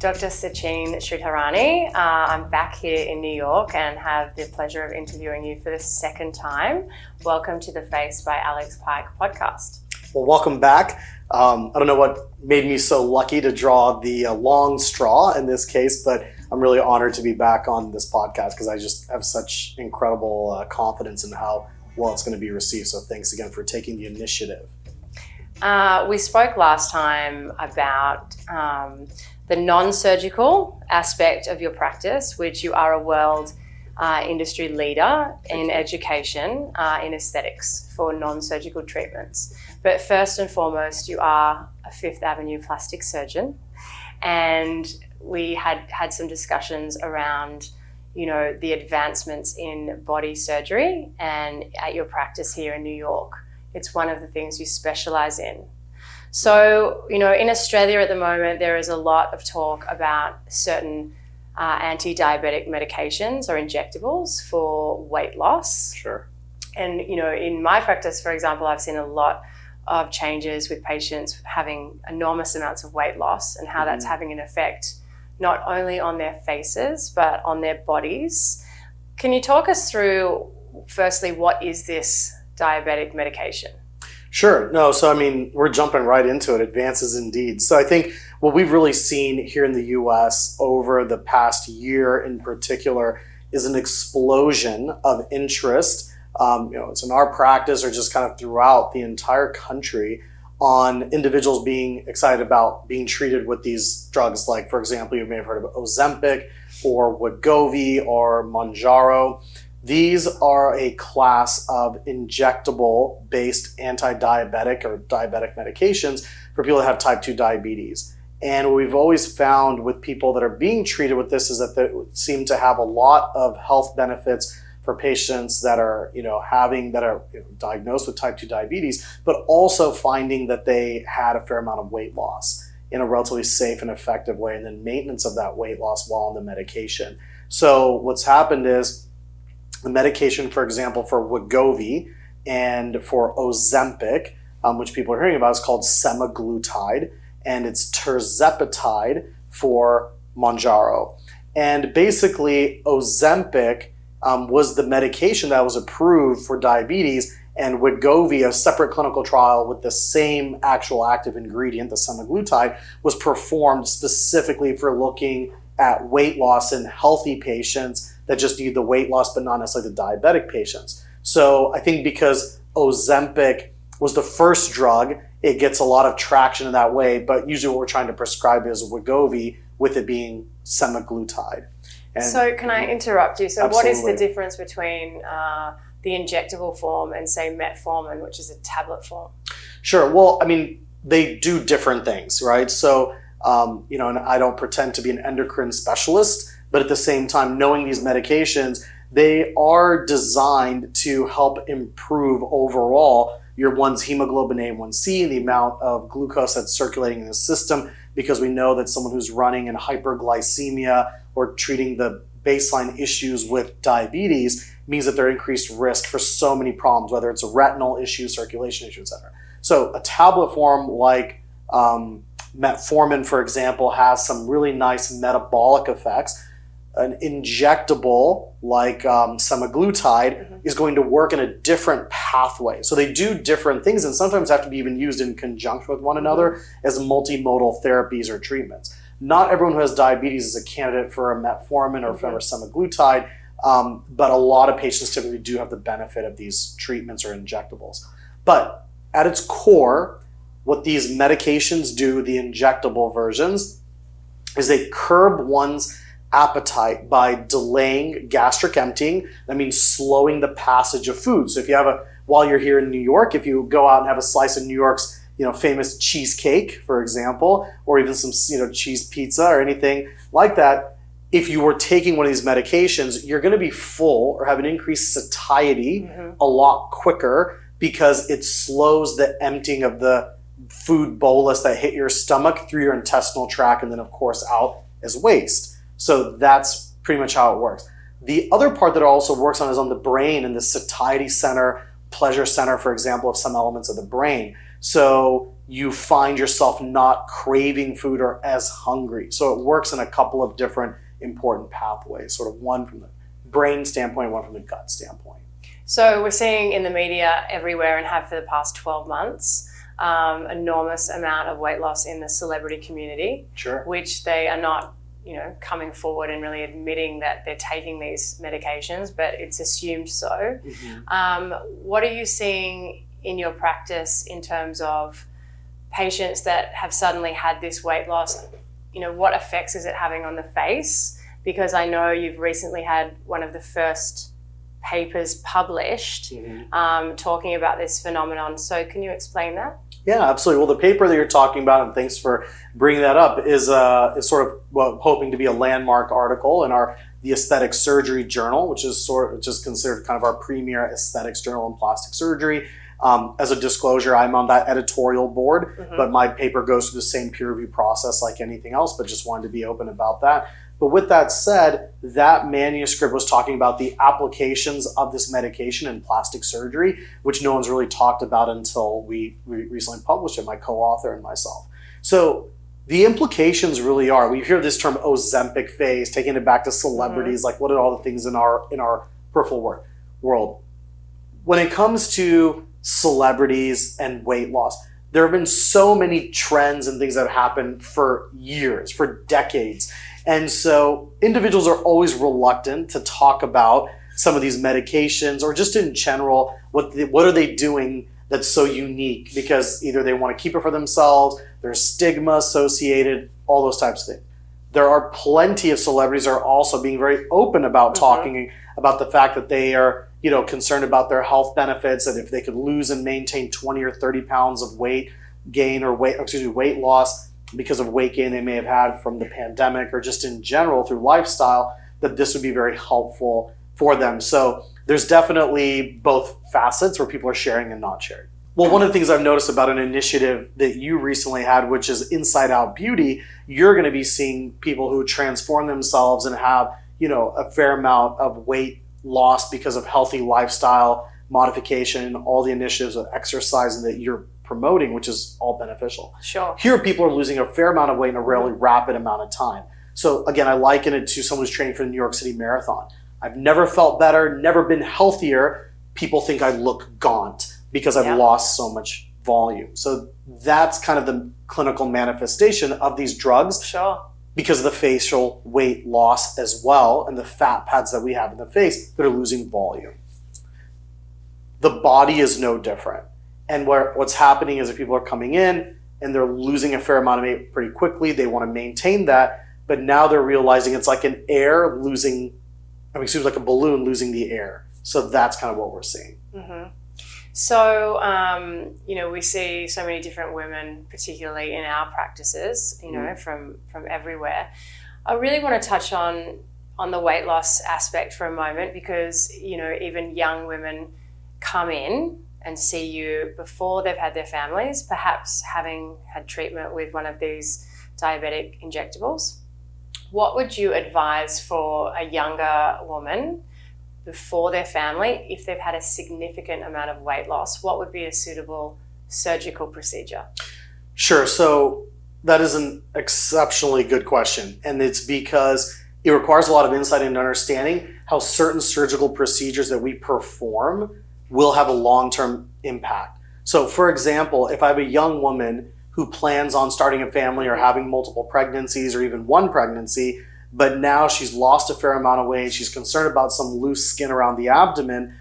Dr. Sachin Sridharani. I'm back here in New York and have the pleasure of interviewing you for the second time. Welcome to the Face by Alex Pike podcast. Well, welcome back. I don't know what made me so lucky to draw the long straw in this case, but I'm really honored to be back on this podcast because I just have such incredible confidence in how well it's going to be received. So thanks again for taking the initiative. We spoke last time about the non-surgical aspect of your practice, which you are a world industry leader in education in aesthetics for non-surgical treatments. But first and foremost, you are a Fifth Avenue plastic surgeon, and we had some discussions around, the advancements in body surgery, and at your practice here in New York, it's one of the things you specialize in. So, in Australia at the moment, there is a lot of talk about certain anti-diabetic medications or injectables for weight loss. Sure. And, in my practice, for example, I've seen a lot of changes with patients having enormous amounts of weight loss and how that's having an effect not only on their faces, but on their bodies. Can you talk us through, firstly, what is this diabetic medication? Sure. No, so we're jumping right into it. Advances indeed. So I think what we've really seen here in the US over the past year in particular is an explosion of interest. It's in our practice or just kind of throughout the entire country on individuals being excited about being treated with these drugs. Like, for example, you may have heard of Ozempic or Wegovy or Mounjaro. These are a class of injectable-based anti-diabetic or diabetic medications for people that have type 2 diabetes. And what we've always found with people that are being treated with this is that they seem to have a lot of health benefits for patients that are, diagnosed with type 2 diabetes, but also finding that they had a fair amount of weight loss in a relatively safe and effective way, and then maintenance of that weight loss while on the medication. So what's happened is, the medication, for example, for Wegovy and for Ozempic, which people are hearing about, is called semaglutide, and it's tirzepatide for Mounjaro. And basically, Ozempic was the medication that was approved for diabetes, and Wegovy, a separate clinical trial with the same actual active ingredient, the semaglutide, was performed specifically for looking at weight loss in healthy patients that just need the weight loss, but not necessarily the diabetic patients. So I think because Ozempic was the first drug, it gets a lot of traction in that way, but usually what we're trying to prescribe is Wegovy, with it being semaglutide. And so can I interrupt you? So absolutely. What is the difference between the injectable form and, say, metformin, which is a tablet form? Sure. Well, they do different things, right? So, and I don't pretend to be an endocrine specialist, but at the same time, knowing these medications, they are designed to help improve overall your one's hemoglobin A1C, the amount of glucose that's circulating in the system, because we know that someone who's running in hyperglycemia or treating the baseline issues with diabetes means that they're increased risk for so many problems, whether it's a retinal issue, circulation issue, etc. So a tablet form like metformin, for example, has some really nice metabolic effects. An injectable like semaglutide is going to work in a different pathway. So they do different things and sometimes have to be even used in conjunction with one another as multimodal therapies or treatments. Not everyone who has diabetes is a candidate for a metformin or for semaglutide, but a lot of patients typically do have the benefit of these treatments or injectables. But at its core, what these medications do, the injectable versions, is they curb one's appetite by delaying gastric emptying. That means slowing the passage of food. So if you have while you're here in New York, if you go out and have a slice of New York's famous cheesecake, for example, or even some cheese pizza or anything like that, if you were taking one of these medications, you're going to be full or have an increased satiety a lot quicker because it slows the emptying of the food bolus that hit your stomach through your intestinal tract and then, of course, out as waste. So that's pretty much how it works. The other part that it also works on is on the brain and the satiety center, pleasure center, for example, of some elements of the brain. So you find yourself not craving food or as hungry. So it works in a couple of different important pathways, sort of one from the brain standpoint, one from the gut standpoint. So we're seeing in the media everywhere, and have for the past 12 months, enormous amount of weight loss in the celebrity community, Sure. which they are not, coming forward and really admitting that they're taking these medications, but it's assumed so. What are you seeing in your practice in terms of patients that have suddenly had this weight loss? What effects is it having on the face? Because I know you've recently had one of the first papers published talking about this phenomenon. So can you explain that? Yeah, absolutely. Well, the paper that you're talking about, and thanks for bringing that up, is sort of hoping to be a landmark article in the Aesthetic Surgery Journal, which is considered kind of our premier aesthetics journal in plastic surgery. As a disclosure, I'm on that editorial board, but my paper goes through the same peer review process like anything else, but just wanted to be open about that. But with that said, that manuscript was talking about the applications of this medication in plastic surgery, which no one's really talked about until we recently published it, my co-author and myself. So the implications really are, we hear this term Ozempic phase, taking it back to celebrities, like what are all the things in our peripheral world. When it comes to celebrities and weight loss, there have been so many trends and things that have happened for years, for decades. And so individuals are always reluctant to talk about some of these medications, or just in general, what are they doing that's so unique, because either they want to keep it for themselves, there's stigma associated, all those types of things. There are plenty of celebrities that are also being very open about talking about the fact that they are concerned about their health benefits, and if they could lose and maintain 20 or 30 pounds of weight gain or weight loss because of weight gain they may have had from the pandemic or just in general through lifestyle, that this would be very helpful for them. So there's definitely both facets where people are sharing and not sharing. Well, one of the things I've noticed about an initiative that you recently had, which is Inside Out Beauty, you're going to be seeing people who transform themselves and have, a fair amount of weight loss because of healthy lifestyle modification, all the initiatives of exercise that you're promoting, which is all beneficial. Sure. Here, people are losing a fair amount of weight in a really rapid amount of time. So again, I liken it to someone who's training for the New York City Marathon. I've never felt better, never been healthier. People think I look gaunt because I've lost so much volume. So that's kind of the clinical manifestation of these drugs. Sure. Because of the facial weight loss as well, and the fat pads that we have in the face that are losing volume. The body is no different. And what's happening is that people are coming in and they're losing a fair amount of weight pretty quickly. They want to maintain that, but now they're realizing it's like like a balloon losing the air. So that's kind of what we're seeing. So, we see so many different women, particularly in our practices, from everywhere. I really want to touch on the weight loss aspect for a moment, because, even young women come in and see you before they've had their families, perhaps having had treatment with one of these diabetic injectables. What would you advise for a younger woman before their family, if they've had a significant amount of weight loss? What would be a suitable surgical procedure? Sure. So that is an exceptionally good question. And it's because it requires a lot of insight and understanding how certain surgical procedures that we perform will have a long-term impact. So for example, if I have a young woman who plans on starting a family or having multiple pregnancies or even one pregnancy, but now she's lost a fair amount of weight, she's concerned about some loose skin around the abdomen,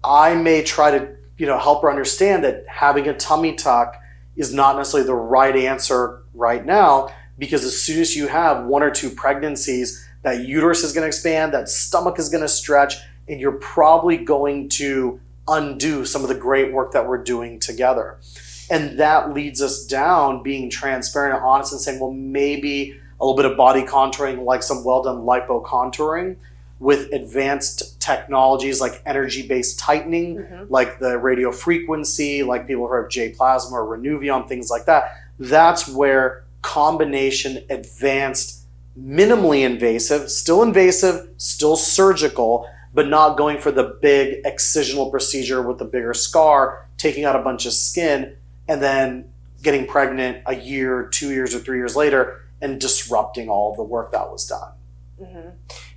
I may try to help her understand that having a tummy tuck is not necessarily the right answer right now, because as soon as you have one or two pregnancies, that uterus is going to expand, that stomach is going to stretch, and you're probably going to undo some of the great work that we're doing together. And that leads us down being transparent and honest and saying, well, maybe a little bit of body contouring, like some well-done lipo contouring with advanced technologies like energy-based tightening, like the radio frequency, like people have heard of J-Plasma or Renuvion, things like that. That's where combination advanced, minimally invasive, still surgical, but not going for the big excisional procedure with the bigger scar, taking out a bunch of skin, and then getting pregnant a year, 2 years, or 3 years later and disrupting all of the work that was done. Mm-hmm.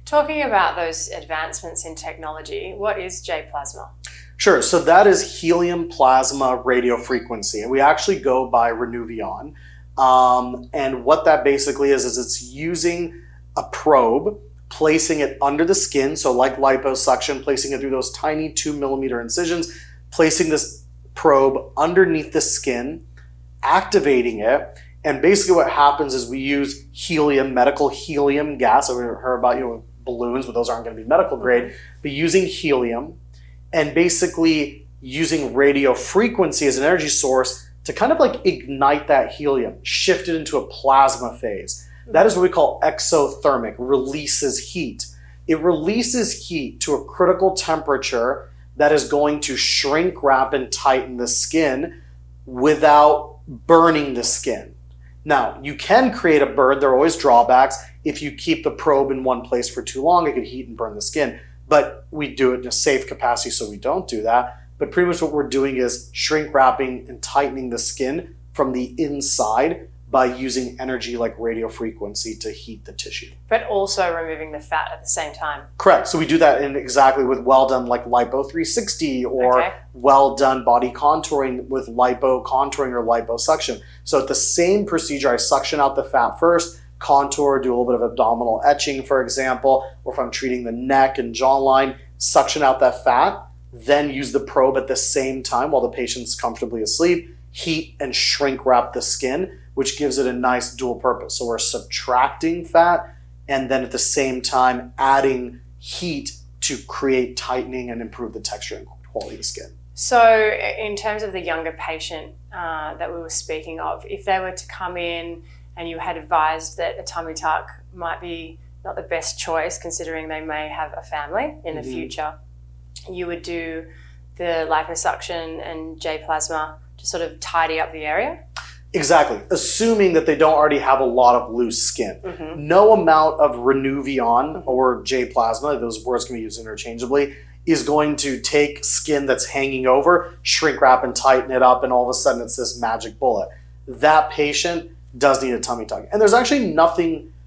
Talking about those advancements in technology, what is J-plasma? Sure. So that is helium plasma radiofrequency, and we actually go by Renuvion. And what that basically is it's using a probe, placing it under the skin, so like liposuction, placing it through those tiny 2 millimeter incisions, placing this probe underneath the skin, activating it, and basically what happens is we use helium, medical helium gas. So we heard about balloons, but those aren't going to be medical grade. But using helium and basically using radio frequency as an energy source to kind of like ignite that helium, shift it into a plasma phase. That is what we call exothermic, releases heat. It releases heat to a critical temperature that is going to shrink, wrap, and tighten the skin without burning the skin. Now, you can create a burn. There are always drawbacks. If you keep the probe in one place for too long, it could heat and burn the skin. But we do it in a safe capacity, so we don't do that. But pretty much what we're doing is shrink wrapping and tightening the skin from the inside by using energy like radio frequency to heat the tissue. But also removing the fat at the same time. Correct. So we do that in exactly with well done like Lipo 360 or well done body contouring with lipo contouring or liposuction. So at the same procedure, I suction out the fat first, contour, do a little bit of abdominal etching, for example, or if I'm treating the neck and jawline, suction out that fat, then use the probe at the same time while the patient's comfortably asleep, heat and shrink wrap the skin, which gives it a nice dual purpose. So we're subtracting fat and then at the same time adding heat to create tightening and improve the texture and quality of the skin. So in terms of the younger patient that we were speaking of, if they were to come in and you had advised that a tummy tuck might be not the best choice considering they may have a family in the future, you would do the liposuction and J-plasma to sort of tidy up the area? Exactly, assuming that they don't already have a lot of loose skin. No amount of Renuvion or J-plasma, those words can be used interchangeably, is going to take skin that's hanging over, shrink wrap and tighten it up, and all of a sudden it's this magic bullet. That patient does need a tummy tuck. And there's actually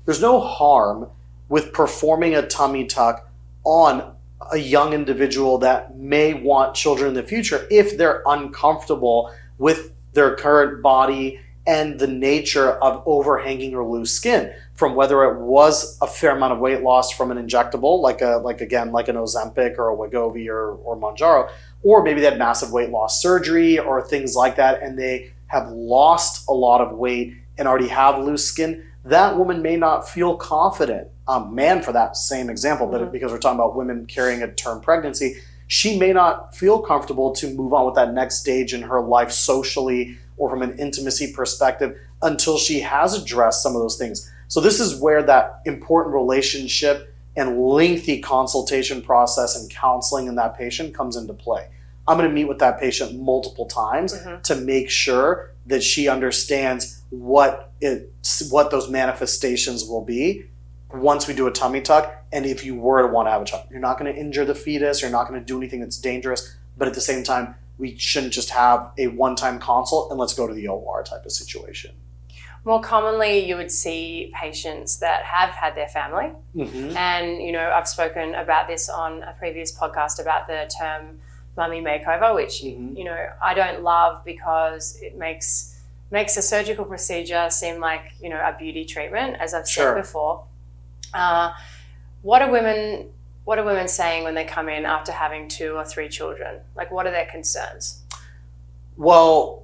there's no harm with performing a tummy tuck on a young individual that may want children in the future if they're uncomfortable with their current body and the nature of overhanging or loose skin, from whether it was a fair amount of weight loss from an injectable, like an Ozempic or a Wegovy or Mounjaro, or maybe they had massive weight loss surgery or things like that, and they have lost a lot of weight and already have loose skin. That woman may not feel confident. Man, for that same example, but because we're talking about women carrying a term pregnancy, she may not feel comfortable to move on with that next stage in her life socially or from an intimacy perspective until she has addressed some of those things. So this is where that important relationship and lengthy consultation process and counseling in that patient comes into play. I'm going to meet with that patient multiple times to make sure that she understands what those manifestations will be once we do a tummy tuck, and if you were to want to have a child. You're not going to injure the fetus, you're not going to do anything that's dangerous, but at the same time, we shouldn't just have a one-time consult and let's go to the OR type of situation. More commonly, you would see patients that have had their family. And, I've spoken about this on a previous podcast about the term mummy makeover, which, I don't love because it makes a surgical procedure seem like, a beauty treatment, as I've said before. What are women saying when they come in after having 2 or 3 children? Like, what are their concerns? Well,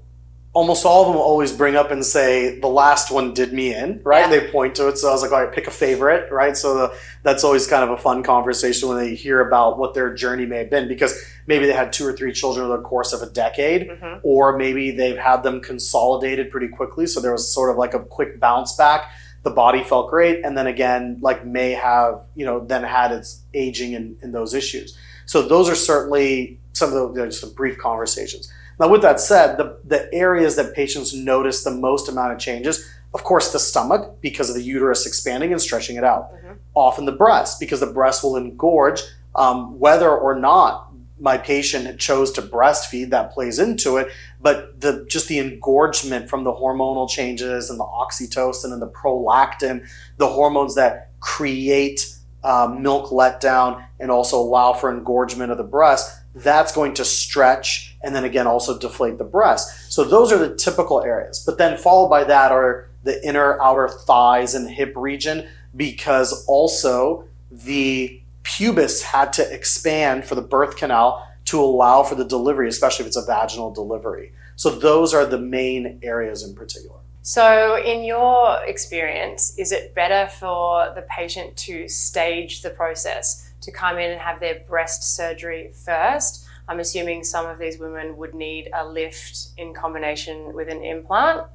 almost all of them always bring up and say, the last one did me in, right? Yeah. They point to it. So I was like, all right, pick a favorite, right? So that's always kind of a fun conversation when they hear about what their journey may have been, because maybe they had 2 or 3 children over the course of a decade, or maybe they've had them consolidated pretty quickly. So there was sort of like a quick bounce back. The body felt great, and then again, like may have, then had its aging in those issues. So those are certainly some of the just brief conversations. Now, with that said, the areas that patients notice the most amount of changes, of course, the stomach, because of the uterus expanding and stretching it out. Often the breast, because the breast will engorge, whether or not my patient chose to breastfeed, that plays into it, but just the engorgement from the hormonal changes and the oxytocin and the prolactin, the hormones that create milk letdown and also allow for engorgement of the breast, that's going to stretch and then again also deflate the breast. So those are the typical areas. But then followed by that are the inner outer thighs and hip region, because also the pubis had to expand for the birth canal to allow for the delivery, especially if it's a vaginal delivery. So those are the main areas in particular. So in your experience, is it better for the patient to stage the process, to come in and have their breast surgery first? I'm assuming some of these women would need a lift in combination with an implant.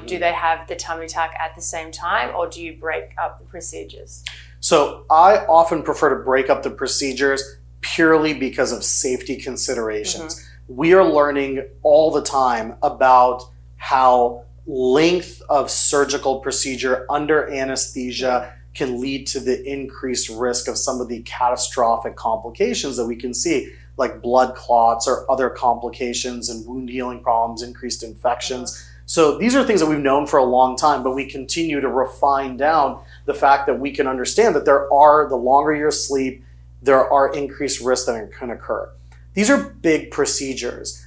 Do they have the tummy tuck at the same time, or do you break up the procedures? So I often prefer to break up the procedures purely because of safety considerations. We are learning all the time about how length of surgical procedure under anesthesia can lead to the increased risk of some of the catastrophic complications that we can see, like blood clots or other complications and wound healing problems, increased infections. So these are things that we've known for a long time, but we continue to refine down the fact that we can understand that the longer you're asleep, there are increased risks that can occur. These are big procedures.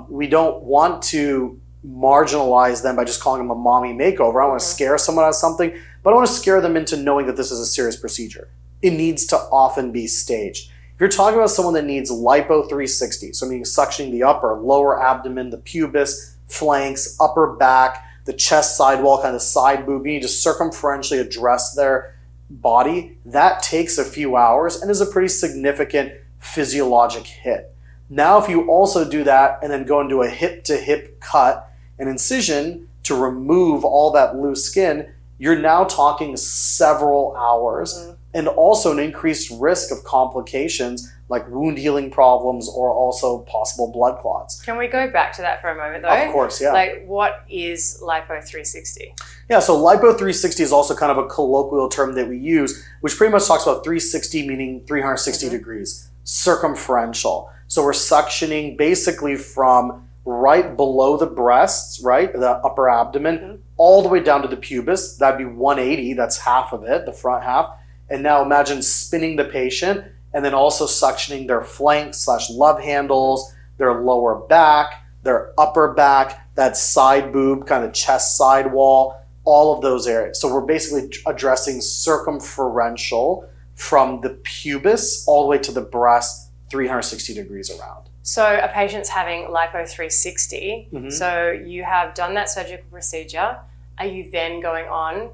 We don't want to marginalize them by just calling them a mommy makeover. I want to scare someone out of something, but I want to scare them into knowing that this is a serious procedure. It needs to often be staged. If you're talking about someone that needs lipo 360, so meaning suctioning the upper, lower abdomen, the pubis, flanks, upper back, the chest sidewall, kind of side boob, you need to circumferentially address their body, that takes a few hours and is a pretty significant physiologic hit. Now, if you also do that and then go into a hip-to-hip cut, an incision to remove all that loose skin, you're now talking several hours and also an increased risk of complications like wound healing problems or also possible blood clots. Can we go back to that for a moment though? Of course, yeah. Like, what is lipo 360? Yeah, so lipo 360 is also kind of a colloquial term that we use, which pretty much talks about 360 meaning 360 degrees, circumferential. So we're suctioning basically from right below the breasts, right, the upper abdomen, all the way down to the pubis. That'd be 180, that's half of it, the front half. And now imagine spinning the patient and then also suctioning their flanks / love handles, their lower back, their upper back, that side boob, kind of chest sidewall, all of those areas. So we're basically addressing circumferential from the pubis all the way to the breast, 360 degrees around. So a patient's having lipo 360. So you have done that surgical procedure. Are you then going on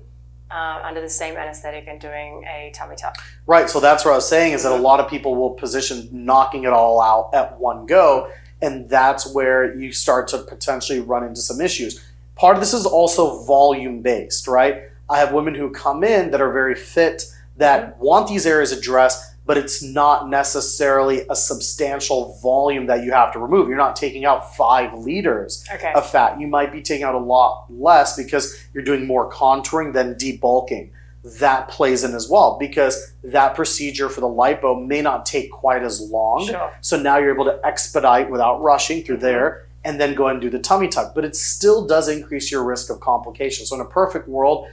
under the same anesthetic and doing a tummy tuck? Right, so that's what I was saying, is that a lot of people will position knocking it all out at one go, and that's where you start to potentially run into some issues. Part of this is also volume-based, right? I have women who come in that are very fit, that want these areas addressed, but it's not necessarily a substantial volume that you have to remove. You're not taking out 5 liters of fat. You might be taking out a lot less because you're doing more contouring than debulking. That plays in as well, because that procedure for the lipo may not take quite as long. So now you're able to expedite without rushing through there and then go and do the tummy tuck. But it still does increase your risk of complications. So in a perfect world,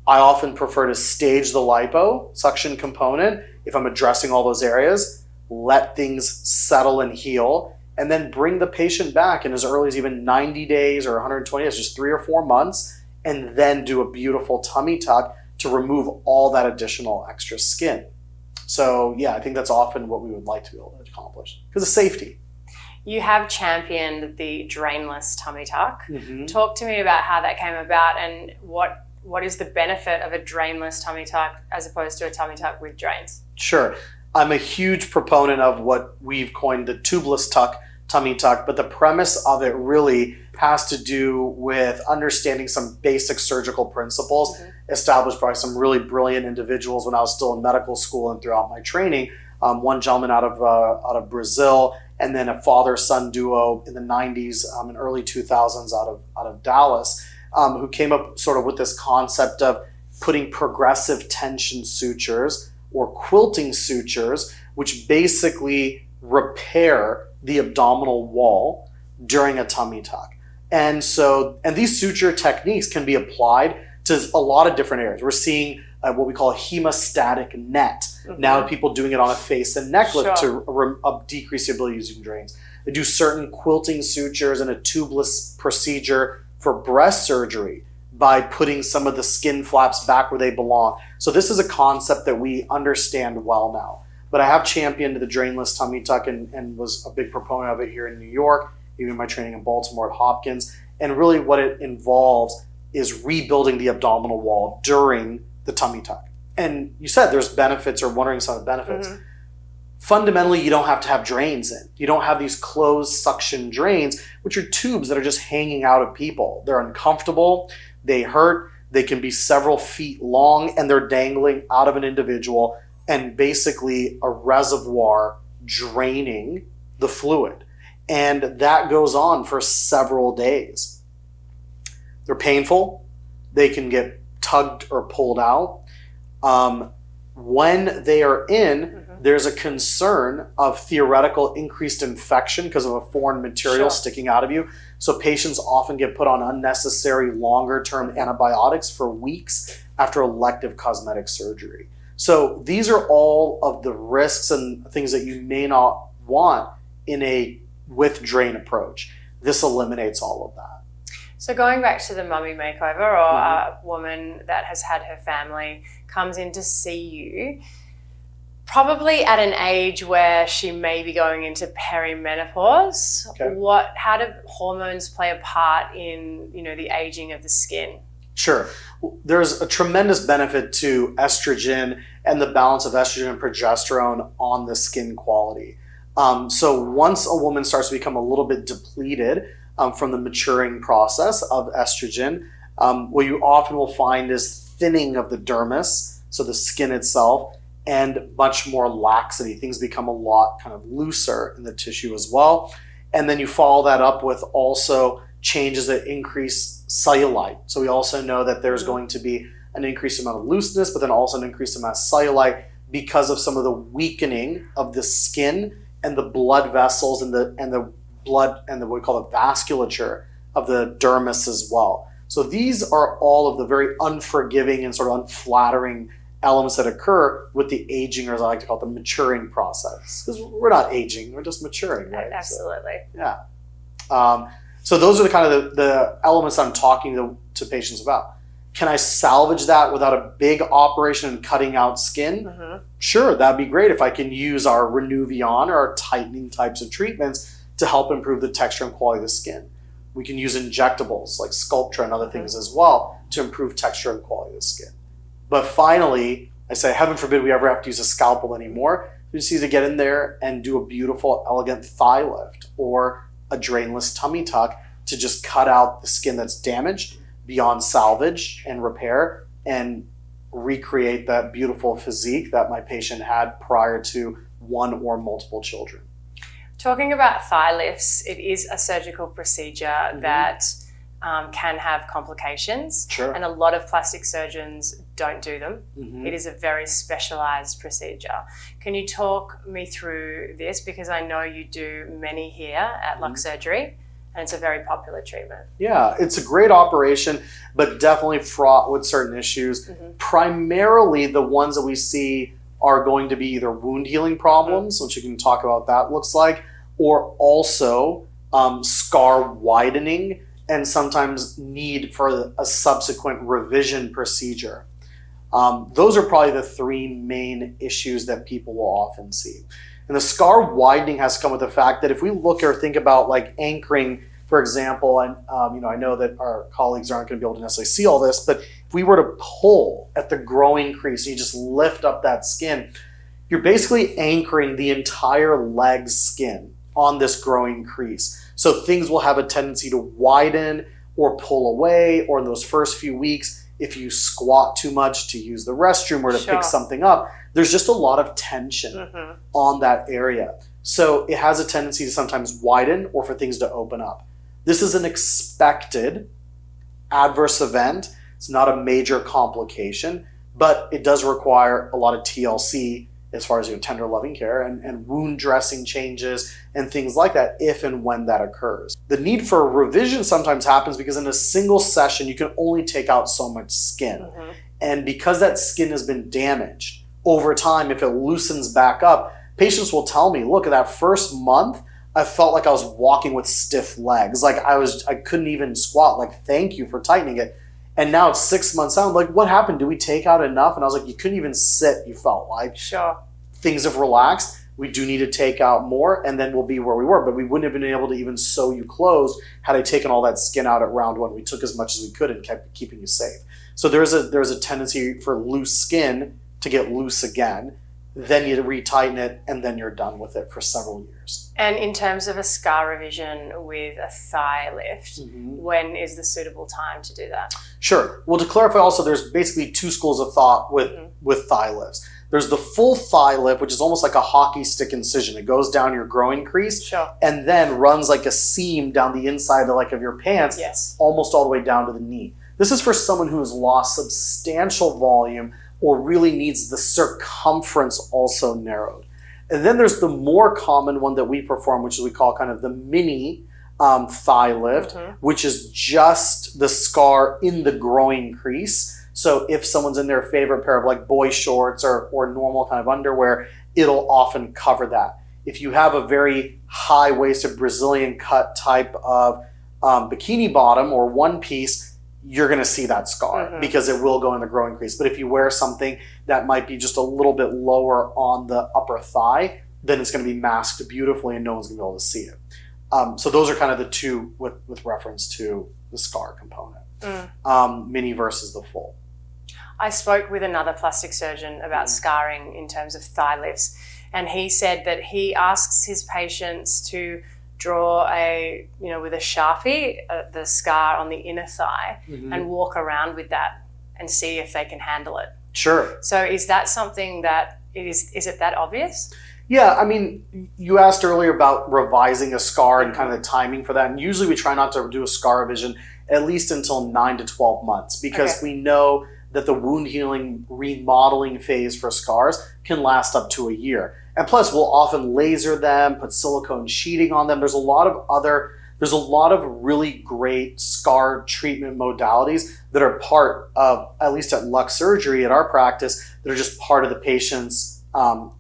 I often prefer to stage the lipo suction component if I'm addressing all those areas, let things settle and heal, and then bring the patient back in as early as even 90 days or 120 days, just 3 or 4 months, and then do a beautiful tummy tuck to remove all that additional extra skin. So yeah, I think that's often what we would like to be able to accomplish because of safety. You have championed the drainless tummy tuck. Talk to me about how that came about and what is the benefit of a drainless tummy tuck as opposed to a tummy tuck with drains? Sure. I'm a huge proponent of what we've coined the tubeless tuck, tummy tuck, but the premise of it really has to do with understanding some basic surgical principles established by some really brilliant individuals when I was still in medical school and throughout my training. One gentleman out of Brazil, and then a father-son duo in the 90s and early 2000s out of Dallas, who came up sort of with this concept of putting progressive tension sutures or quilting sutures, which basically repair the abdominal wall during a tummy tuck. And these suture techniques can be applied to a lot of different areas. We're seeing what we call a hemostatic net. Now people doing it on a face and neck lift to decrease the ability of using drains. They do certain quilting sutures and a tubeless procedure for breast surgery by putting some of the skin flaps back where they belong. So this is a concept that we understand well now. But I have championed the drainless tummy tuck and was a big proponent of it here in New York, even my training in Baltimore at Hopkins. And really what it involves is rebuilding the abdominal wall during the tummy tuck. And you said there's benefits, or wondering some of the benefits. Fundamentally, you don't have to have drains in. You don't have these closed suction drains, which are tubes that are just hanging out of people. They're uncomfortable, they hurt, they can be several feet long, and they're dangling out of an individual and basically a reservoir draining the fluid. And that goes on for several days. They're painful. They can get tugged or pulled out. When they are in, there's a concern of theoretical increased infection because of a foreign material sticking out of you. So patients often get put on unnecessary longer-term antibiotics for weeks after elective cosmetic surgery. So these are all of the risks and things that you may not want in a with drain approach. This eliminates all of that. So going back to the mummy makeover, or a woman that has had her family comes in to see you, probably at an age where she may be going into perimenopause. How do hormones play a part in, the aging of the skin? Sure. There's a tremendous benefit to estrogen and the balance of estrogen and progesterone on the skin quality. So once a woman starts to become a little bit depleted from the maturing process of estrogen, what you often will find is thinning of the dermis, so the skin itself, and much more laxity. Things become a lot kind of looser in the tissue as well. And then you follow that up with also changes that increase cellulite. So we also know that there's going to be an increased amount of looseness, but then also an increased amount of cellulite because of some of the weakening of the skin and the blood vessels and the blood and what we call the vasculature of the dermis as well. So these are all of the very unforgiving and sort of unflattering elements that occur with the aging, or as I like to call it, the maturing process. Because we're not aging, we're just maturing, right? Absolutely. So, yeah. So those are the kind of the elements I'm talking to patients about. Can I salvage that without a big operation and cutting out skin? Sure, that'd be great if I can use our Renuvion or our tightening types of treatments to help improve the texture and quality of the skin. We can use injectables like Sculptra and other things as well to improve texture and quality of the skin. But finally, I say, heaven forbid we ever have to use a scalpel anymore. We just need to get in there and do a beautiful, elegant thigh lift or a drainless tummy tuck to just cut out the skin that's damaged beyond salvage and repair and recreate that beautiful physique that my patient had prior to one or multiple children. Talking about thigh lifts, it is a surgical procedure that can have complications. And a lot of plastic surgeons don't do them. It is a very specialized procedure. Can you talk me through this? Because I know you do many here at Lux Surgery, and it's a very popular treatment. Yeah, it's a great operation, but definitely fraught with certain issues. Primarily the ones that we see are going to be either wound healing problems, which you can talk about what that looks like, or also scar widening and sometimes need for a subsequent revision procedure. Those are probably the three main issues that people will often see. And the scar widening has come with the fact that if we look or think about like anchoring, for example, and I know that our colleagues aren't going to be able to necessarily see all this, but if we were to pull at the growing crease and you just lift up that skin, you're basically anchoring the entire leg's skin on this growing crease. So things will have a tendency to widen or pull away, or in those first few weeks, if you squat too much to use the restroom or to pick something up, there's just a lot of tension on that area. So it has a tendency to sometimes widen or for things to open up. This is an expected adverse event. It's not a major complication, but it does require a lot of TLC as far as tender loving care and wound dressing changes and things like that if and when that occurs. The need for revision sometimes happens because in a single session you can only take out so much skin. Mm-hmm. And because that skin has been damaged over time, if it loosens back up, patients will tell me, look, at that first month, I felt like I was walking with stiff legs. Like I couldn't even squat. Like, thank you for tightening it. And now it's 6 months out. I'm like, what happened? Did we take out enough? And I was like, you couldn't even sit, you felt like. Sure. Things have relaxed. We do need to take out more, and then we'll be where we were. But we wouldn't have been able to even sew you closed had I taken all that skin out at round one. We took as much as we could and kept keeping you safe. So there's a tendency for loose skin to get loose again. Then you retighten it, and then you're done with it for several years. And in terms of a scar revision with a thigh lift, when is the suitable time to do that? Sure. Well, to clarify also, there's basically two schools of thought with thigh lifts. There's the full thigh lift, which is almost like a hockey stick incision. It goes down your groin crease Sure. and then runs like a seam down the inside of your pants, Yes. almost all the way down to the knee. This is for someone who has lost substantial volume or really needs the circumference also narrowed. And then there's the more common one that we perform, which we call kind of the mini thigh lift, which is just the scar in the groin crease. So if someone's in their favorite pair of like boy shorts or normal kind of underwear, it'll often cover that. If you have a very high-waisted Brazilian cut type of bikini bottom or one piece, you're going to see that scar because it will go in the groin crease. But if you wear something that might be just a little bit lower on the upper thigh, then it's going to be masked beautifully and no one's going to be able to see it. So those are kind of the two with reference to the scar component, mini versus the full. I spoke with another plastic surgeon about scarring in terms of thigh lifts, and he said that he asks his patients to draw with a Sharpie, the scar on the inner thigh and walk around with that and see if they can handle it. Sure. So is that something that is it that obvious? Yeah, I mean, you asked earlier about revising a scar and kind of the timing for that. And usually we try not to do a scar revision at least until 9 to 12 months because we know that the wound healing remodeling phase for scars can last up to a year. And plus, we'll often laser them, put silicone sheeting on them. There's a lot of really great scar treatment modalities that are part of, at least at Lux Surgery at our practice, that are just part of the patient's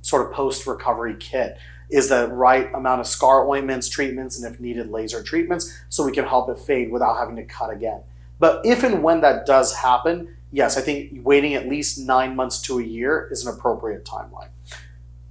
sort of post-recovery kit. Is the right amount of scar ointments, treatments, and if needed, laser treatments, so we can help it fade without having to cut again. But if and when that does happen, yes, I think waiting at least 9 months to a year is an appropriate timeline.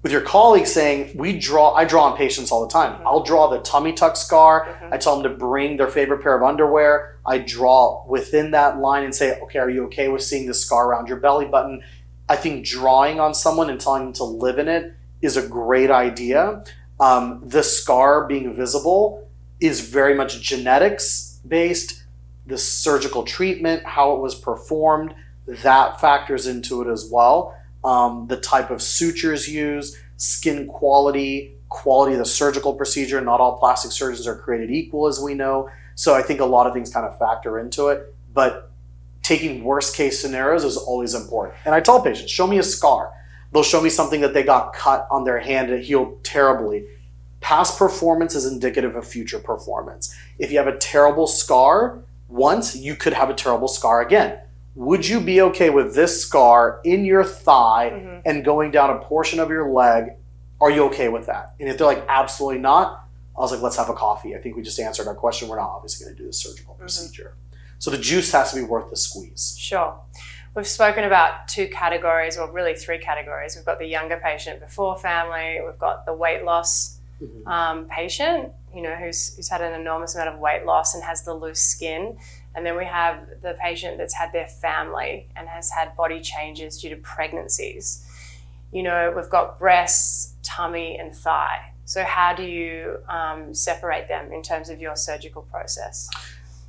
With your colleague saying, I draw on patients all the time. I'll draw the tummy tuck scar. I tell them to bring their favorite pair of underwear. I draw within that line and say, okay, are you okay with seeing the scar around your belly button? I think drawing on someone and telling them to live in it is a great idea. The scar being visible is very much genetics based. The surgical treatment, how it was performed, that factors into it as well. The type of sutures used, skin quality of the surgical procedure. Not all plastic surgeons are created equal, as we know. So I think a lot of things kind of factor into it. But taking worst case scenarios is always important. And I tell patients, show me a scar. They'll show me something that they got cut on their hand and it healed terribly. Past performance is indicative of future performance. If you have a terrible scar once, you could have a terrible scar again. Would you be okay with this scar in your thigh and going down a portion of your leg? Are you okay with that? And if they're like, absolutely not, I was like, let's have a coffee. I think we just answered our question. We're not obviously going to do the surgical procedure. So the juice has to be worth the squeeze. Sure. We've spoken about two categories, or really three categories. We've got the younger patient before family. We've got the weight loss patient, who's had an enormous amount of weight loss and has the loose skin. And then we have the patient that's had their family and has had body changes due to pregnancies. We've got breasts, tummy, and thigh. So how do you separate them in terms of your surgical process?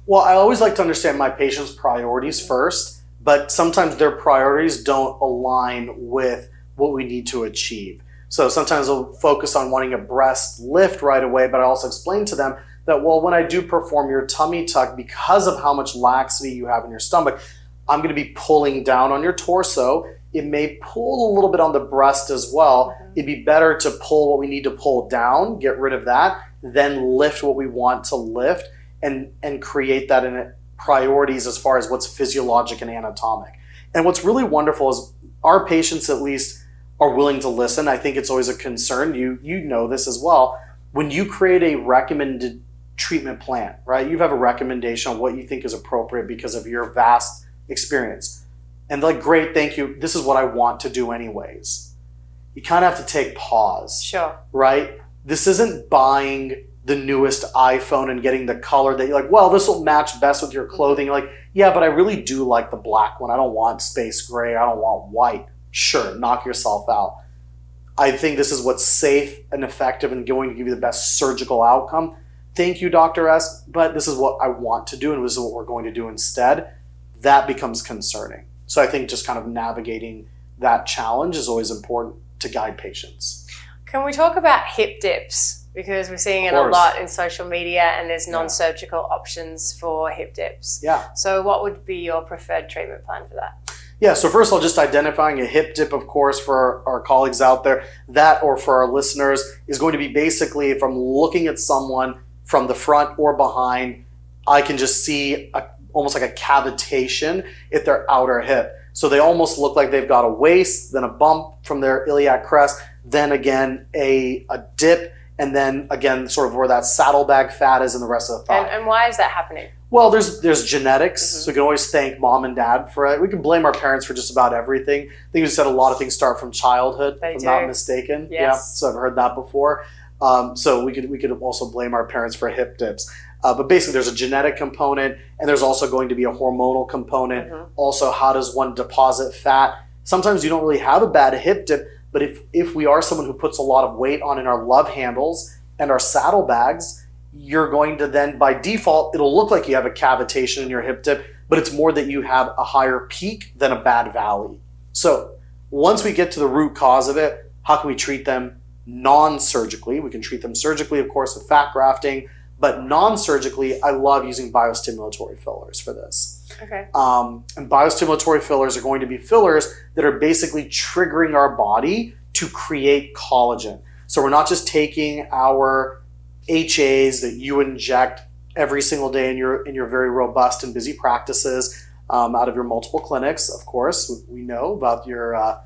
Well, I always like to understand my patient's priorities first, but sometimes their priorities don't align with what we need to achieve. So sometimes they'll focus on wanting a breast lift right away, but I also explain to them that, well, when I do perform your tummy tuck, because of how much laxity you have in your stomach, I'm going to be pulling down on your torso, It may pull a little bit on the breast as well. It'd be better to pull what we need to pull down, get rid of that, then lift what we want to lift, and create that in priorities as far as what's physiologic and anatomic. And what's really wonderful is our patients at least are willing to listen. I think it's always a concern. You know this as well. When you create a recommended treatment plan, right? You have a recommendation on what you think is appropriate because of your vast experience. And like, great, thank you. This is what I want to do anyways. You kind of have to take pause. Sure. Right? This isn't buying the newest iPhone and getting the color that you're like, well, this will match best with your clothing. You're like, yeah, but I really do like the black one. I don't want space gray. I don't want white. Sure, knock yourself out. I think this is what's safe and effective and going to give you the best surgical outcome. Thank you, Dr. S, but this is what I want to do and this is what we're going to do instead. That becomes concerning. So I think just kind of navigating that challenge is always important to guide patients. Can we talk about hip dips? Because we're seeing it a lot in social media and there's non-surgical options for hip dips. Yeah. So what would be your preferred treatment plan for that? Yeah, so first of all, just identifying a hip dip, of course, for our colleagues out there, that or for our listeners is going to be basically if I'm looking at someone from the front or behind, I can just see almost like a cavitation at their outer hip. So they almost look like they've got a waist, then a bump from their iliac crest, then again a dip, and then again sort of where that saddlebag fat is in the rest of the thigh. And why is that happening? Well, there's genetics, so we can always thank mom and dad for it. We can blame our parents for just about everything. I think you said a lot of things start from childhood, if I'm not mistaken. Yes. Yeah, so I've heard that before. So we could also blame our parents for hip dips. But basically there's a genetic component and there's also going to be a hormonal component. Also, how does one deposit fat? Sometimes you don't really have a bad hip dip, but if we are someone who puts a lot of weight on in our love handles and our saddlebags, you're going to then, by default, it'll look like you have a cavitation in your hip dip, but it's more that you have a higher peak than a bad valley. So once we get to the root cause of it, how can we treat them non-surgically? We can treat them surgically, of course, with fat grafting, but non-surgically, I love using biostimulatory fillers for this. Okay. And biostimulatory fillers are going to be fillers that are basically triggering our body to create collagen. So we're not just taking our HAs that you inject every single day in your very robust and busy practices out of your multiple clinics. Of course, we know about your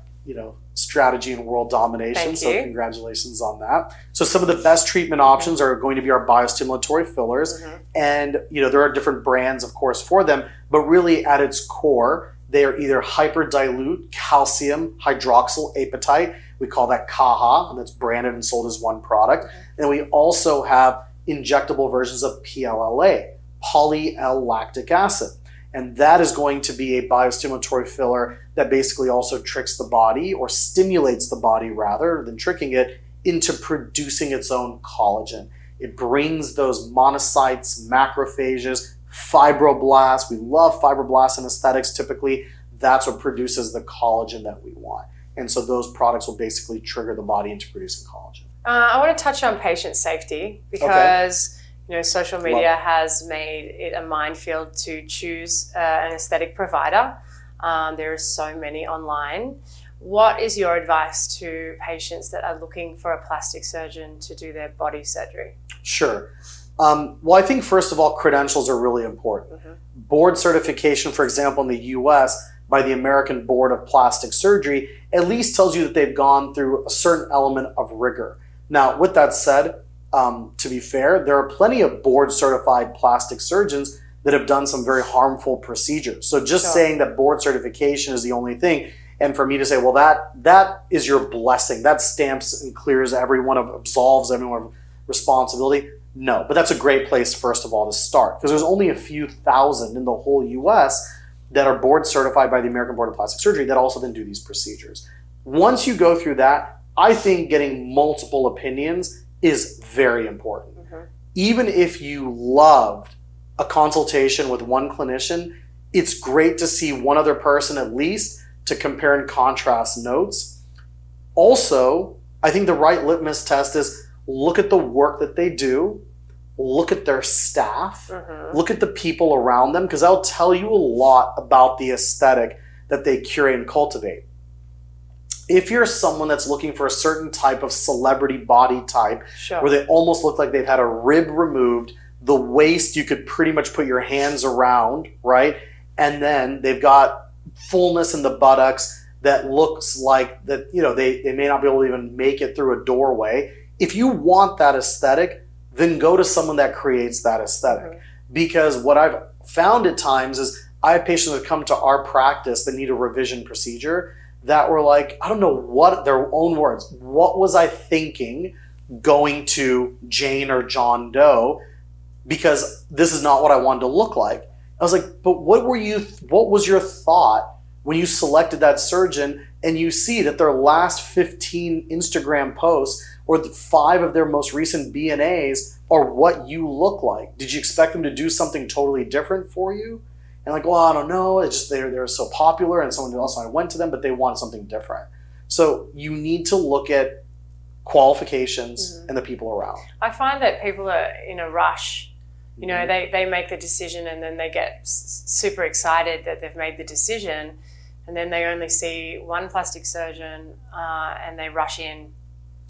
strategy and world domination. So congratulations on that. So some of the best treatment options are going to be our biostimulatory fillers, and there are different brands, of course, for them. But really, at its core, they are either hyperdilute calcium hydroxyl apatite. We call that CAHA, and that's branded and sold as one product. And we also have injectable versions of PLLA, poly-L-lactic acid. And that is going to be a biostimulatory filler that basically also tricks the body, or stimulates the body rather than tricking it, into producing its own collagen. It brings those monocytes, macrophages, fibroblasts. We love fibroblasts in aesthetics typically. That's what produces the collagen that we want. And so those products will basically trigger the body into producing collagen. I want to touch on patient safety because social media has made it a minefield to choose an aesthetic provider. There are so many online. What is your advice to patients that are looking for a plastic surgeon to do their body surgery? Sure. Well, I think first of all, credentials are really important. Board certification, for example, in the US by the American Board of Plastic Surgery, at least tells you that they've gone through a certain element of rigor. Now, with that said, to be fair, there are plenty of board certified plastic surgeons that have done some very harmful procedures. So just saying that board certification is the only thing, and for me to say, well, that is your blessing, that stamps and clears absolves everyone of responsibility. No, but that's a great place, first of all, to start, because there's only a few thousand in the whole US that are board certified by the American Board of Plastic Surgery that also then do these procedures. Once you go through that, I think getting multiple opinions is very important. Even if you loved a consultation with one clinician, it's great to see one other person at least to compare and contrast notes. Also, I think the right litmus test is look at the work that they do, look at their staff, look at the people around them, because that'll tell you a lot about the aesthetic that they curate and cultivate. if you're someone that's looking for a certain type of celebrity body type, Sure. where they almost look like they've had a rib removed, the waist you could pretty much put your hands around, right? And then they've got fullness in the buttocks that looks like that, they may not be able to even make it through a doorway. If you want that aesthetic, then go to someone that creates that aesthetic. Mhm. Because what I've found at times is I have patients that come to our practice that need a revision procedure that were like, I don't know what, their own words, what was I thinking going to Jane or John Doe, because this is not what I wanted to look like. I was like, but what was your thought when you selected that surgeon and you see that their last 15 Instagram posts or 5 of their most recent B&As are what you look like? Did you expect them to do something totally different for you? And like, well, I don't know. It's just they're so popular, and someone else, I went to them, but they want something different. So you need to look at qualifications and the people around. I find that people are in a rush. They make the decision and then they get super excited that they've made the decision, and then they only see one plastic surgeon and they rush in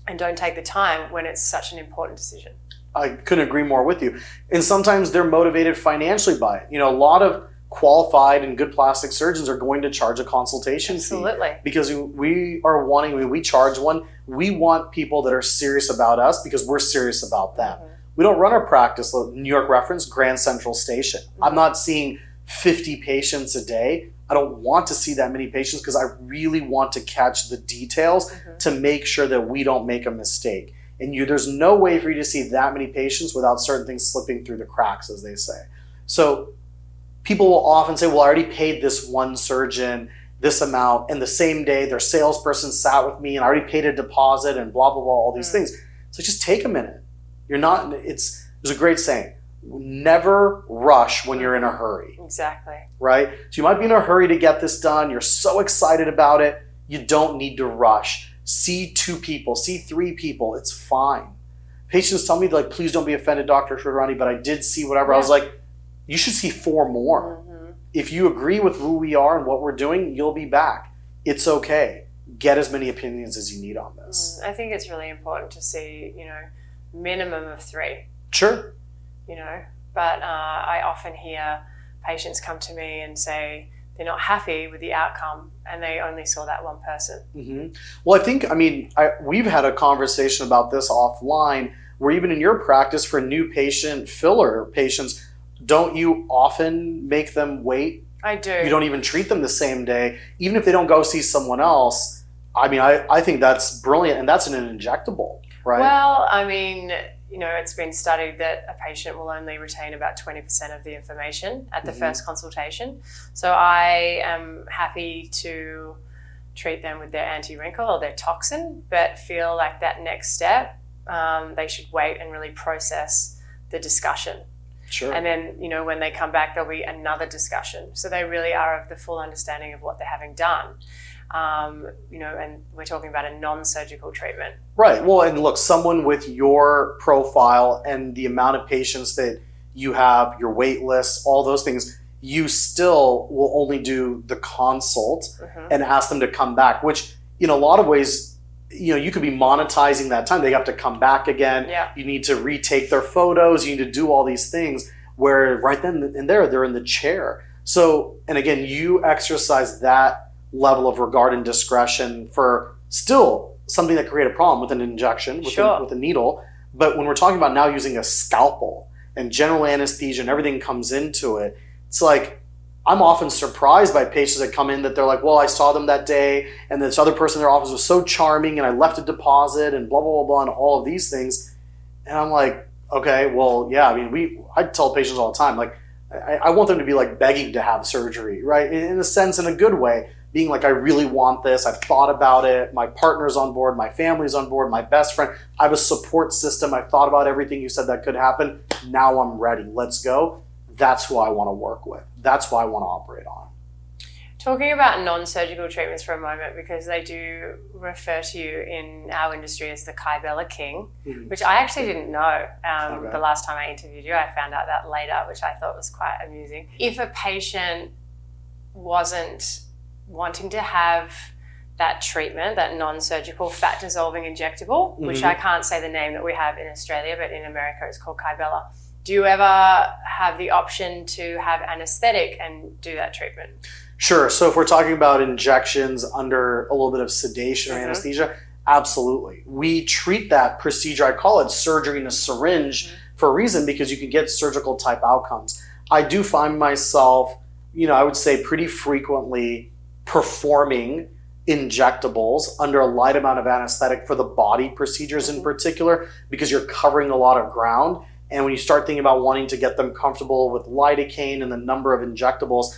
and don't take the time when it's such an important decision. I couldn't agree more with you. And sometimes they're motivated financially by it. A lot of qualified and good plastic surgeons are going to charge a consultation Absolutely. fee because we are wanting, when we charge one, we want people that are serious about us because we're serious about them. Mhm. We don't run our practice, New York reference, Grand Central Station. I'm not seeing 50 patients a day. I don't want to see that many patients because I really want to catch the details to make sure that we don't make a mistake. And there's no way for you to see that many patients without certain things slipping through the cracks, as they say. So people will often say, well, I already paid this one surgeon this amount, and the same day their salesperson sat with me and I already paid a deposit and blah, blah, blah, all these things. So just take a minute. There's a great saying, never rush when you're in a hurry. Exactly. Right? So you might be in a hurry to get this done. You're so excited about it. You don't need to rush. See 2 people, see 3 people. It's fine. Patients tell me, like, please don't be offended, Dr. Sridharani, but I did see whatever. Yeah. I was like, you should see 4 more. If you agree with who we are and what we're doing, you'll be back. It's okay. Get as many opinions as you need on this. I think it's really important to see, minimum of 3. Sure. But I often hear patients come to me and say they're not happy with the outcome and they only saw that one person. Mm-hmm. Well, we've had a conversation about this offline where even in your practice for new filler patients, don't you often make them wait? I do. You don't even treat them the same day, even if they don't go see someone else. I think that's brilliant, and that's an injectable, right? Well, it's been studied that a patient will only retain about 20% of the information at the first consultation. So I am happy to treat them with their anti-wrinkle or their toxin, but feel like that next step, they should wait and really process the discussion. Sure. And then, when they come back, there'll be another discussion. So they really are of the full understanding of what they're having done. And we're talking about a non-surgical treatment. Right. Well, and look, someone with your profile and the amount of patients that you have, your wait list, all those things, you still will only do the consult and ask them to come back, which in a lot of ways, you could be monetizing that time. They have to come back again. Yeah. You need to retake their photos. You need to do all these things where right then and there, they're in the chair. So, and again, you exercise that level of regard and discretion for still something that create a problem with an injection, with a needle. But when we're talking about now using a scalpel and general anesthesia and everything comes into it, it's like, I'm often surprised by patients that come in that they're like, well, I saw them that day and this other person in their office was so charming and I left a deposit and blah, blah, blah, blah, and all of these things. And I'm like, okay, well, yeah, I tell patients all the time, like, I want them to be like begging to have surgery, right? In a sense, in a good way, being like, I really want this. I've thought about it. My partner's on board. My family's on board. My best friend. I have a support system. I've thought about everything you said that could happen. Now I'm ready. Let's go. That's who I want to work with. That's who I want to operate on. Talking about non-surgical treatments for a moment, because they do refer to you in our industry as the Kybella King, which I actually didn't know the last time I interviewed you. I found out that later, which I thought was quite amusing. If a patient wasn't wanting to have that treatment, that non-surgical fat dissolving injectable, which I can't say the name that we have in Australia, but in America it's called Kybella. Do you ever have the option to have anesthetic and do that treatment? Sure. So if we're talking about injections under a little bit of sedation or anesthesia, absolutely. We treat that procedure, I call it surgery in a syringe for a reason, because you can get surgical type outcomes. I do find myself, I would say pretty frequently performing injectables under a light amount of anesthetic for the body procedures in particular, because you're covering a lot of ground. And when you start thinking about wanting to get them comfortable with lidocaine and the number of injectables,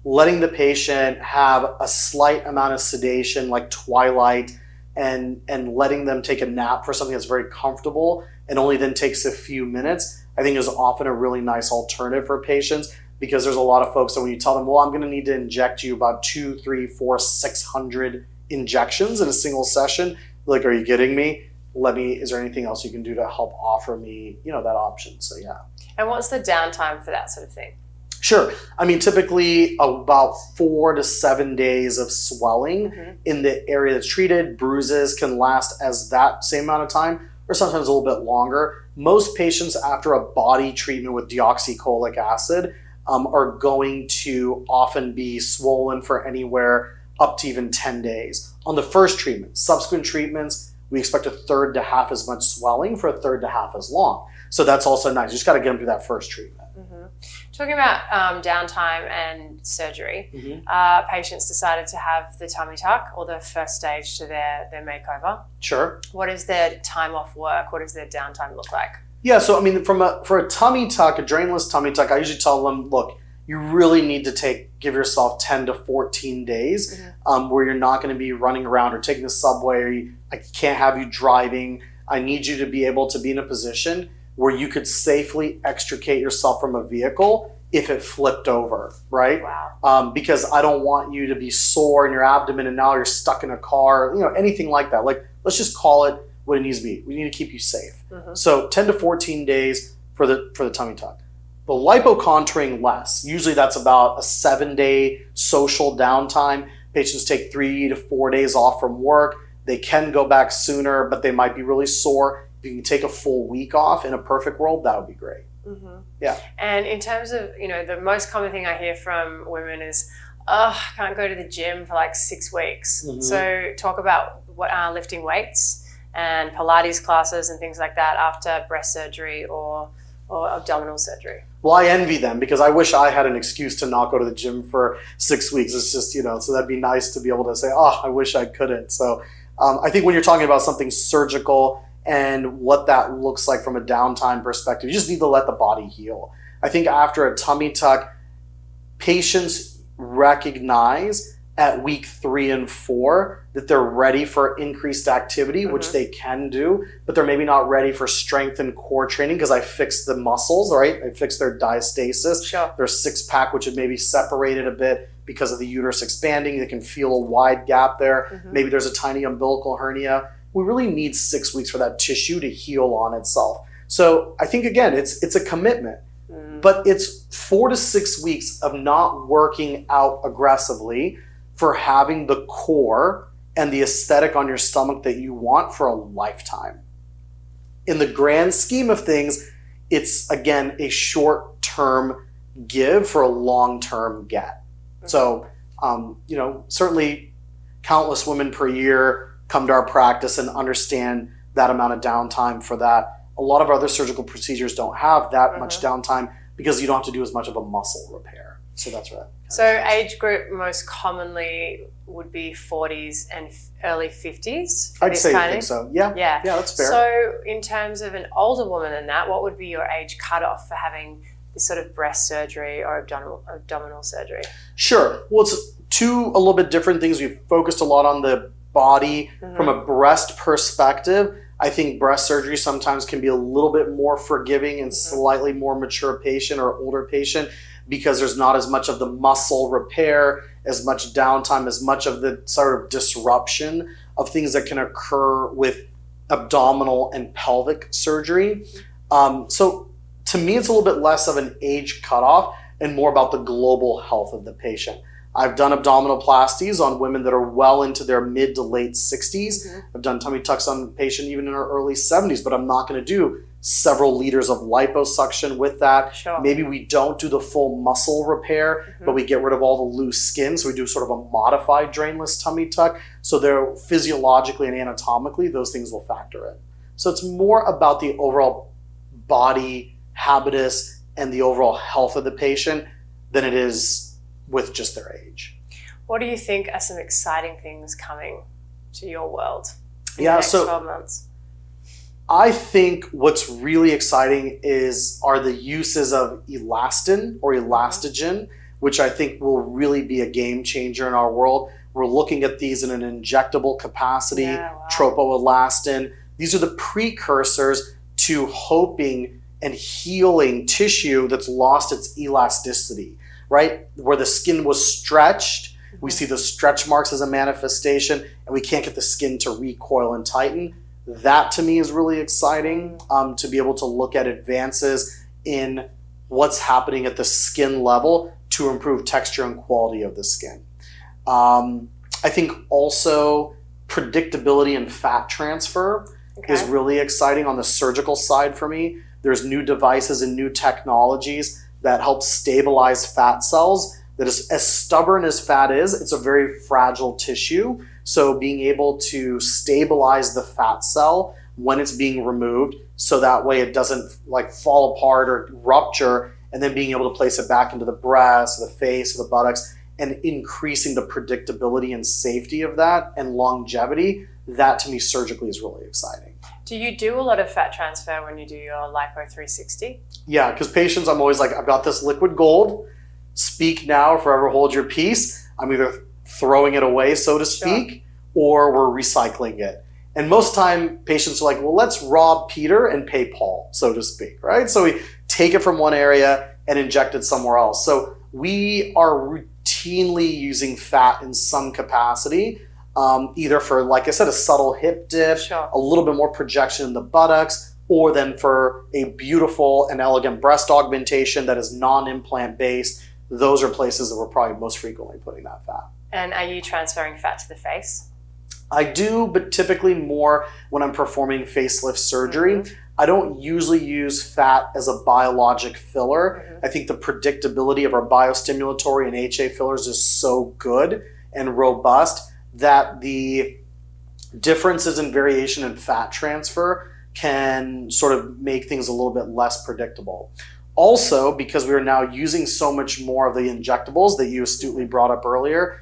letting the patient have a slight amount of sedation like twilight and letting them take a nap for something that's very comfortable and only then takes a few minutes, I think is often a really nice alternative for patients, because there's a lot of folks that when you tell them, well, I'm going to need to inject you about 200, 300, 400, 600 injections in a single session, like, are you kidding me? Is there anything else you can do to help offer me, that option? So yeah. And what's the downtime for that sort of thing? Sure. I mean, typically about 4 to 7 days of swelling in the area that's treated. Bruises can last as that same amount of time, or sometimes a little bit longer. Most patients after a body treatment with deoxycholic acid are going to often be swollen for anywhere up to even 10 days. On the first treatment, subsequent treatments, we expect a third to half as much swelling for a third to half as long. So that's also nice. You just got to get them through that first treatment. Talking about downtime and surgery, patients decided to have the tummy tuck or the first stage to their makeover. Sure. What is their time off work? What does their downtime look like? Yeah, so I mean, for a tummy tuck, a drainless tummy tuck, I usually tell them, look, you really need to give yourself 10 to 14 days where you're not going to be running around or taking the subway, or I can't have you driving. I need you to be able to be in a position where you could safely extricate yourself from a vehicle if it flipped over, right? Wow. Because I don't want you to be sore in your abdomen and now you're stuck in a car, anything like that. Like, let's just call it what it needs to be. We need to keep you safe. So 10 to 14 days for the tummy tuck. The lipocontouring less. Usually that's about a 7-day social downtime. Patients take 3 to 4 days off from work. They can go back sooner, but they might be really sore. If you can take a full week off in a perfect world, that would be great. Yeah. And in terms of, the most common thing I hear from women is, I can't go to the gym for like 6 weeks. So talk about lifting weights and Pilates classes and things like that after breast surgery or abdominal surgery. Well, I envy them because I wish I had an excuse to not go to the gym for 6 weeks. It's just, so that'd be nice to be able to say, I wish I couldn't. So I think when you're talking about something surgical and what that looks like from a downtime perspective, you just need to let the body heal. I think after a tummy tuck, patients recognize at week 3 and 4 that they're ready for increased activity, which they can do, but they're maybe not ready for strength and core training because I fixed the muscles, right? I fixed their diastasis. Sure. Their 6-pack, which had maybe separated a bit because of the uterus expanding. They can feel a wide gap there. Maybe there's a tiny umbilical hernia. We really need 6 weeks for that tissue to heal on itself. So I think, again, it's a commitment, but it's 4 to 6 weeks of not working out aggressively for having the core and the aesthetic on your stomach that you want for a lifetime. In the grand scheme of things, it's, again, a short-term give for a long-term get. So, certainly countless women per year come to our practice and understand that amount of downtime for that. A lot of other surgical procedures don't have that much downtime because you don't have to do as much of a muscle repair. So that's right. So age group most commonly would be 40s and early 50s? I'd say I think so. Yeah, that's fair. So in terms of an older woman than that, what would be your age cutoff for having this sort of breast surgery or abdominal surgery? Sure. Well, it's two a little bit different things. We've focused a lot on the body from a breast perspective. I think breast surgery sometimes can be a little bit more forgiving and slightly more mature patient or older patient because there's not as much of the muscle repair, as much downtime, as much of the sort of disruption of things that can occur with abdominal and pelvic surgery. So to me, it's a little bit less of an age cutoff and more about the global health of the patient. I've done abdominoplasties on women that are well into their mid to late 60s. I've done tummy tucks on patients even in their early 70s, but I'm not going to do several liters of liposuction with that. Sure. Maybe we don't do the full muscle repair, but we get rid of all the loose skin. So we do sort of a modified drainless tummy tuck. So they're physiologically and anatomically, those things will factor in. So it's more about the overall body habitus and the overall health of the patient than it is with just their age. What do you think are some exciting things coming to your world in Yeah, the next so 12 months? I think what's really exciting are the uses of elastin or elastogen, which I think will really be a game changer in our world. We're looking at these in an injectable capacity, tropoelastin. These are the precursors to hoping and healing tissue that's lost its elasticity, right? Where the skin was stretched, we see the stretch marks as a manifestation, and we can't get the skin to recoil and tighten. That to me is really exciting, to be able to look at advances in what's happening at the skin level to improve texture and quality of the skin. I think also predictability and fat transfer is really exciting on the surgical side for me. There's new devices and new technologies that help stabilize fat cells. That is, as stubborn as fat is, it's a very fragile tissue. So being able to stabilize the fat cell when it's being removed, so that way it doesn't like fall apart or rupture, and then being able to place it back into the breast, the face, or the buttocks, and increasing the predictability and safety of that and longevity, that to me surgically is really exciting. Do you do a lot of fat transfer when you do your Lipo360? Yeah, because patients, I'm always like, I've got this liquid gold, speak now or forever hold your peace. I'm either throwing it away, so to speak, or we're recycling it. And most time patients are like, well, let's rob Peter and pay Paul, so to speak, right? So we take it from one area and inject it somewhere else. So we are routinely using fat in some capacity, either for, like I said, a subtle hip dip, a little bit more projection in the buttocks, or then for a beautiful and elegant breast augmentation that is non-implant based. Those are places that we're probably most frequently putting that fat. And are you transferring fat to the face? I do, but typically more when I'm performing facelift surgery. I don't usually use fat as a biologic filler. I think the predictability of our biostimulatory and HA fillers is so good and robust that the differences in variation in fat transfer can sort of make things a little bit less predictable. Also, because we are now using so much more of the injectables that you astutely brought up earlier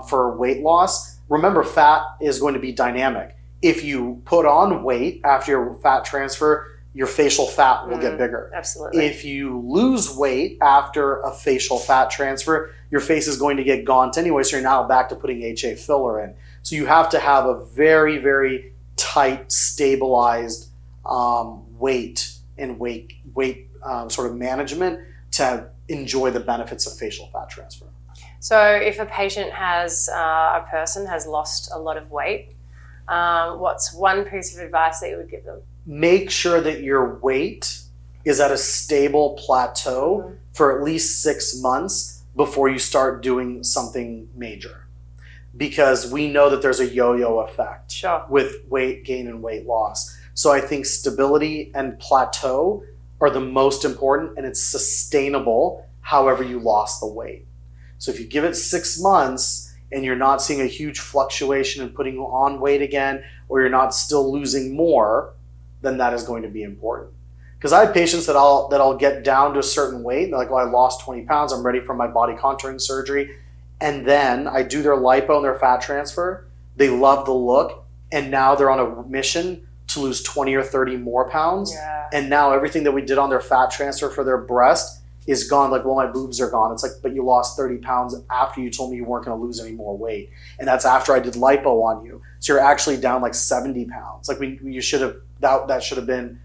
for weight loss, remember fat is going to be dynamic. If you put on weight after your fat transfer, your facial fat will get bigger. Absolutely. If you lose weight after a facial fat transfer, your face is going to get gaunt anyway, so you're now back to putting HA filler in. So you have to have a very, very tight, stabilized weight and weight sort of management to enjoy the benefits of facial fat transfer. So if a patient a person has lost a lot of weight, what's one piece of advice that you would give them? Make sure that your weight is at a stable plateau for at least 6 months before you start doing something major. Because we know that there's a yo-yo effect with weight gain and weight loss. So I think stability and plateau are the most important, and it's sustainable however you lost the weight. So if you give it 6 months and you're not seeing a huge fluctuation in putting on weight again, or you're not still losing more, then that is going to be important. Because I have patients that I'll get down to a certain weight, they're like, well, I lost 20 pounds, I'm ready for my body contouring surgery. And then I do their lipo and their fat transfer, they love the look, and now they're on a mission to lose 20 or 30 more pounds. And now everything that we did on their fat transfer for their breast is gone. Like, well, my boobs are gone. It's like, but you lost 30 pounds after you told me you weren't going to lose any more weight. And that's after I did lipo on you. So you're actually down like 70 pounds. Like you should have, that should have been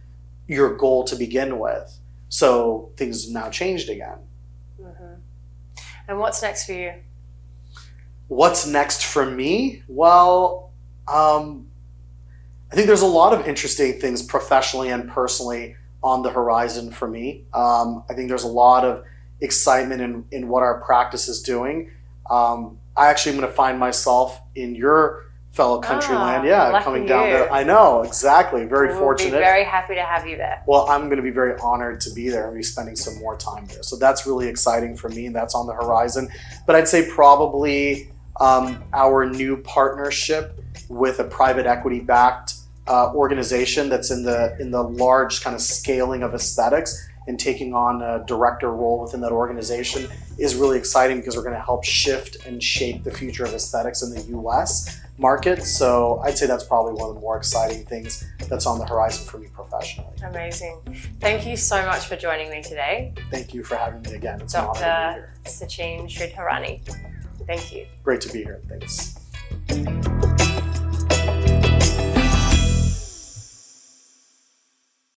your goal to begin with. So things now changed again. And what's next for you? What's next for me? Well, I think there's a lot of interesting things professionally and personally on the horizon for me. I think there's a lot of excitement in what our practice is doing. I actually am going to find myself in your fellow Countryland, lucky coming down you. there. I know, exactly. Very We'll fortunate. be very happy to have you there. Well, I'm going to be very honored to be there and be spending some more time there. So that's really exciting for me, and that's on the horizon. But I'd say probably our new partnership with a private equity-backed organization that's in the large kind of scaling of aesthetics and taking on a director role within that organization is really exciting because we're going to help shift and shape the future of aesthetics in the US market. So I'd say that's probably one of the more exciting things that's on the horizon for me professionally. Amazing. Thank you so much for joining me today, Thank you for having me again. It's an honor to be Dr. here. Sachin Sridharani. Thank you. Great to be here. Thanks.